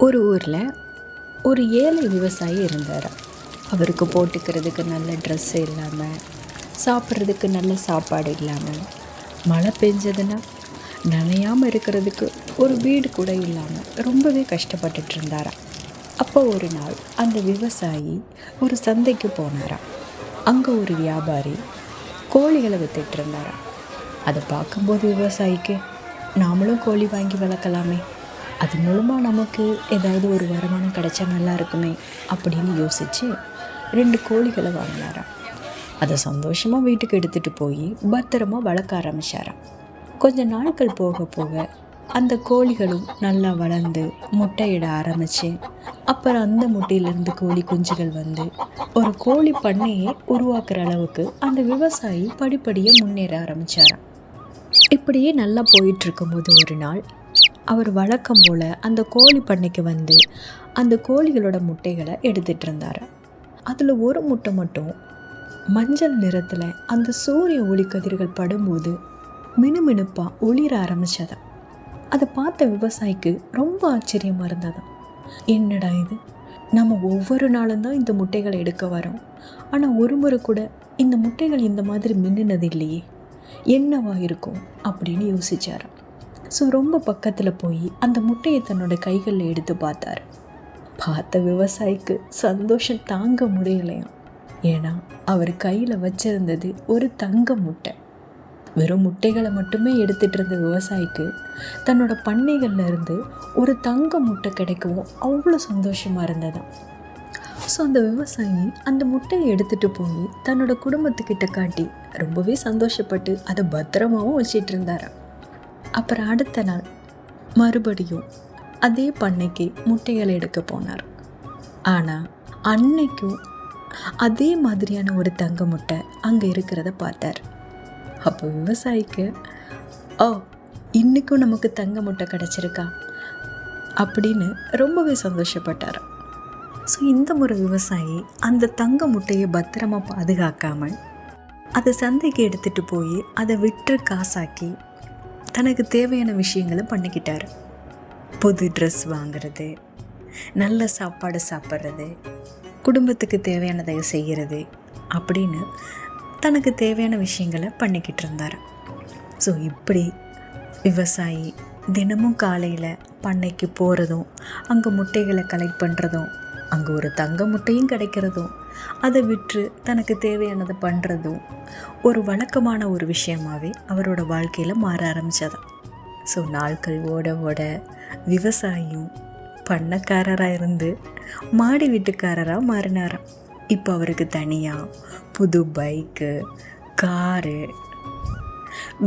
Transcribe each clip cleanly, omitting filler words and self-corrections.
ஒரு ஊரில் ஒரு ஏழை விவசாயி இருந்தார். அவருக்கு போட்டுக்கிறதுக்கு நல்ல ட்ரெஸ்ஸு இல்லாமல், சாப்பிட்றதுக்கு நல்ல சாப்பாடு இல்லாமல், மழை பெஞ்சதுன்னா நனையாமல் இருக்கிறதுக்கு ஒரு வீடு கூட இல்லாமல் ரொம்பவே கஷ்டப்பட்டுட்டு இருந்தாராம். அப்போ ஒரு நாள் அந்த விவசாயி ஒரு சந்தைக்கு போனாராம். அங்கே ஒரு வியாபாரி கோழிகளை வித்துட்டு இருந்தாராம். அதை பார்க்கும்போது விவசாயிக்கு, நாமளும் கோழி வாங்கி வளர்க்கலாமே, அது மூலமாக நமக்கு ஏதாவது ஒரு வருமானம் கிடைச்சா நல்லா இருக்குமே அப்படின்னு யோசித்து 2 கோழிகளை வாங்கினாராம். அதை சந்தோஷமாக வீட்டுக்கு எடுத்துகிட்டு போய் பத்திரமா வளர்க்க ஆரம்பித்தாராம். கொஞ்சம் நாட்கள் போக போக அந்த கோழிகளும் நல்லா வளர்ந்து முட்டையிட ஆரம்பித்து, அப்புறம் அந்த முட்டையிலேருந்து கோழி குஞ்சுகள் வந்து ஒரு கோழி பண்ணையை உருவாக்குற அளவுக்கு அந்த விவசாயி படிப்படியாக முன்னேற ஆரம்பித்தாராம். இப்படியே நல்லா போயிட்டுருக்கும்போது ஒரு நாள் அவர் வழக்கம் போல் அந்த கோழி பண்ணைக்கு வந்து அந்த கோழிகளோட முட்டைகளை எடுத்துகிட்டு இருந்தார். அதில் ஒரு முட்டை மட்டும் மஞ்சள் நிறத்தில் அந்த சூரிய ஒளி கதிர்கள் படும்போது மினுமினுப்பாக ஒளிர ஆரம்பித்ததான். அதை பார்த்த விவசாயிக்கு ரொம்ப ஆச்சரியமாக இருந்ததாம். என்னடா இது, நம்ம ஒவ்வொரு நாளும் தான் இந்த முட்டைகளை எடுக்க வரோம், ஆனால் ஒரு முறை கூட இந்த முட்டைகள் இந்த மாதிரி மின்னுனது இல்லையே, என்னவா இருக்கும் அப்படின்னு யோசிச்சாராம். ஸோ ரொம்ப பக்கத்தில் போய் அந்த முட்டையை தன்னோட கைகளில் எடுத்து பார்த்தார். பார்த்த விவசாயிக்கு சந்தோஷம் தாங்க முடியலையாம். ஏன்னா அவர் கையில் வச்சிருந்தது ஒரு தங்க முட்டை. வெறும் முட்டைகளை மட்டுமே எடுத்துகிட்டு இருந்த விவசாயிக்கு தன்னோட பண்ணைகளில் இருந்து ஒரு தங்க முட்டை கிடைக்கவும் அவ்வளோ சந்தோஷமாக இருந்ததாம். ஸோ அந்த விவசாயி அந்த முட்டையை எடுத்துகிட்டு போய் தன்னோட குடும்பத்துக்கிட்ட காட்டி ரொம்பவே சந்தோஷப்பட்டு அதை பத்திரமாகவும் வச்சிட்டு இருந்தாராம். அப்புறம் அடுத்த நாள் மறுபடியும் அதே பண்ணைக்கு முட்டைகளை எடுக்க போனார். ஆனால் அன்னைக்கும் அதே மாதிரியான ஒரு தங்க முட்டை அங்கே இருக்கிறத பார்த்தார். அப்போ விவசாயிக்கு, ஓ, இன்றைக்கும் நமக்கு தங்க முட்டை கிடச்சிருக்கா அப்படின்னு ரொம்பவே சந்தோஷப்பட்டார். ஸோ இந்த முறை விவசாயி அந்த தங்க முட்டையை பத்திரமா பாதுகாக்காமல் அதை சந்தைக்கு எடுத்துகிட்டு போய் அதை விற்று காசாக்கி தனக்கு தேவையான விஷயங்களை பண்ணிக்கிட்டார். புது ட்ரெஸ் வாங்கிறது, நல்ல சாப்பாடு சாப்பிட்றது, குடும்பத்துக்கு தேவையானதை செய்கிறது அப்படின்னு தனக்கு தேவையான விஷயங்களை பண்ணிக்கிட்டு இருந்தார். ஸோ இப்படி விவசாயி தினமும் காலையில் பண்ணைக்கு போகிறதும், அங்கே முட்டைகளை கலெக்ட் பண்ணுறதும், அங்கே ஒரு தங்க முட்டையும் கிடைக்கிறதும், அதை விற்று தனக்கு தேவையானதை பண்ணுறதும் ஒரு வழக்கமான ஒரு விஷயமாகவே அவரோட வாழ்க்கையில் மாற ஆரம்பித்ததான். ஸோ நாட்கள் ஓட ஓட விவசாயியும் பண்ணக்காரராக இருந்து மாடி வீட்டுக்காரராக மாறினாராம். இப்போ அவருக்கு தனியாக புது பைக்கு, காரு,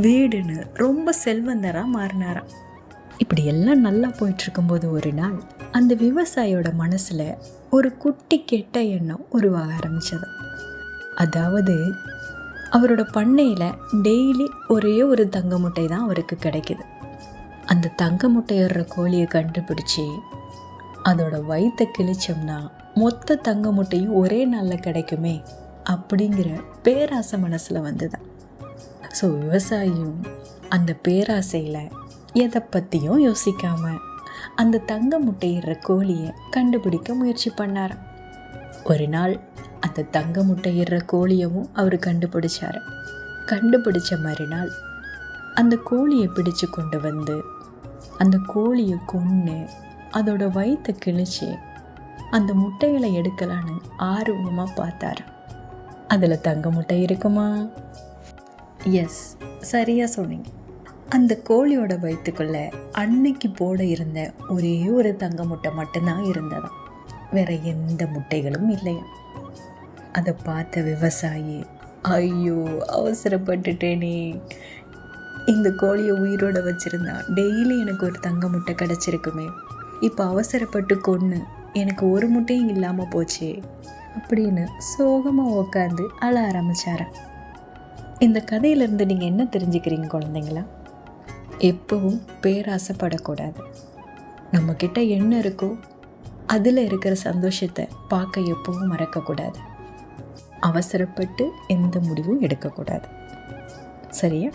வீடுன்னு ரொம்ப செல்வந்தராக மாறினாராம். இப்படி எல்லாம் நல்லா போயிட்டுருக்கும்போது ஒரு நாள் அந்த விவசாயியோட மனசில் ஒரு குட்டி கெட்ட எண்ணம் உருவாக ஆரம்பித்தது. அதாவது அவரோட பண்ணையில் டெய்லி ஒரே ஒரு தங்க முட்டை தான் அவருக்கு கிடைக்கிது. அந்த தங்க முட்டையிடுற கோழியை கண்டுபிடிச்சி அதோட வயிற்றை கிழிச்சோம்னா மொத்த தங்க முட்டையும் ஒரே நாளில் கிடைக்குமே அப்படிங்கிற பேராசை மனசில் வந்துதான். ஸோ விவசாயியும் அந்த பேராசையில் எதை பற்றியும் யோசிக்காமல் அந்த தங்க முட்டையிடுற கோழியை கண்டுபிடிக்க முயற்சி பண்ணார். ஒரு நாள் அந்த தங்க முட்டையிடுற கோழியவும் அவர் கண்டுபிடிச்சார். கண்டுபிடிச்ச மறுநாள் அந்த கோழியை பிடிச்சு கொண்டு வந்து அந்த கோழியை கொன்று அதோட வயிற்றை கிழிச்சு அந்த முட்டைகளை எடுக்கலான்னு ஆர்வமாக பார்த்தார். அதில் தங்க முட்டை இருக்குமா? எஸ், சரியாக சொன்னீங்க. அந்த கோழியோட வயிற்றுக்குள்ளே அன்னைக்கு போட இருந்த ஒரே ஒரு தங்க முட்டை மட்டும்தான் இருந்ததாம். வேற எந்த முட்டைகளும் இல்லையா. அதை பார்த்த விவசாயி, ஐயோ அவசரப்பட்டுட்டேனே, இந்த கோழியை உயிரோட வச்சுருந்தா டெய்லி எனக்கு ஒரு தங்க முட்டை கிடச்சிருக்குமே, இப்போ அவசரப்பட்டு கொன்று எனக்கு ஒரு முட்டையும் இல்லாமல் போச்சே அப்படின்னு சோகமாக உட்காந்து அழ ஆரம்பித்தாரன். இந்த கதையிலேருந்து நீங்கள் என்ன தெரிஞ்சுக்கிறீங்க குழந்தைங்களா? எப்பவும் பேராசைப்படக்கூடாது. நம்மக்கிட்ட என்ன இருக்கோ அதில் இருக்கிற சந்தோஷத்தை பார்க்க எப்பவும் மறக்கக்கூடாது. அவசரப்பட்டு எந்த முடிவும் எடுக்கக்கூடாது. சரியா?